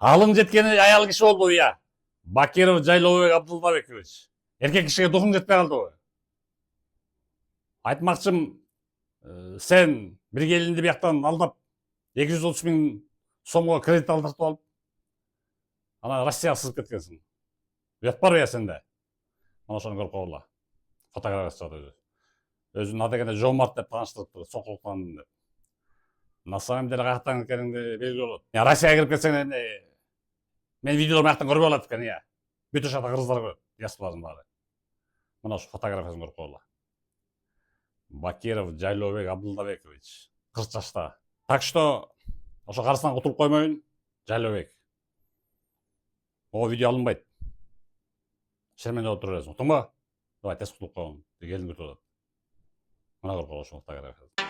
Алың жеткени аял киши болду, иә. Бакиров Жайлообек Абдуллабекович. Эркек кишиге духуң жетпей калдыбы? Айтмакчым, сен бир келинди бияктан алдап 230 миң сомго кредит алдыртып алып, ана Россияга сызып кеткенсиң. Уят барбы сенде? Mana ошону көрүп койгула. Фотография чыгат өзү. Өзүн адегенде жомарт деп тааныштырып, соңкулуктан деп. На самом деле каяктан экениңди белгилүү болот. Россияга кирип кетсең эмне? Мен видеолорду аяктан көрбөй алат экен, иә. Бүт ошо жакта кыргыздар көрөт, диаспоранын баары. Мына ошо фотографиясын көрүп койгула. Бакиров Жайлообек Абдуллабекович, 40 жашта. Так что ошо карысынан кутулуп коймоюн, Жайлообек. О видео алынбайт. Шерменде отура бересиң, уктуңбу? Давай тез кутулуп койгун. Келин күтүп атат. Мына көрүп койгула ошо фотографияны.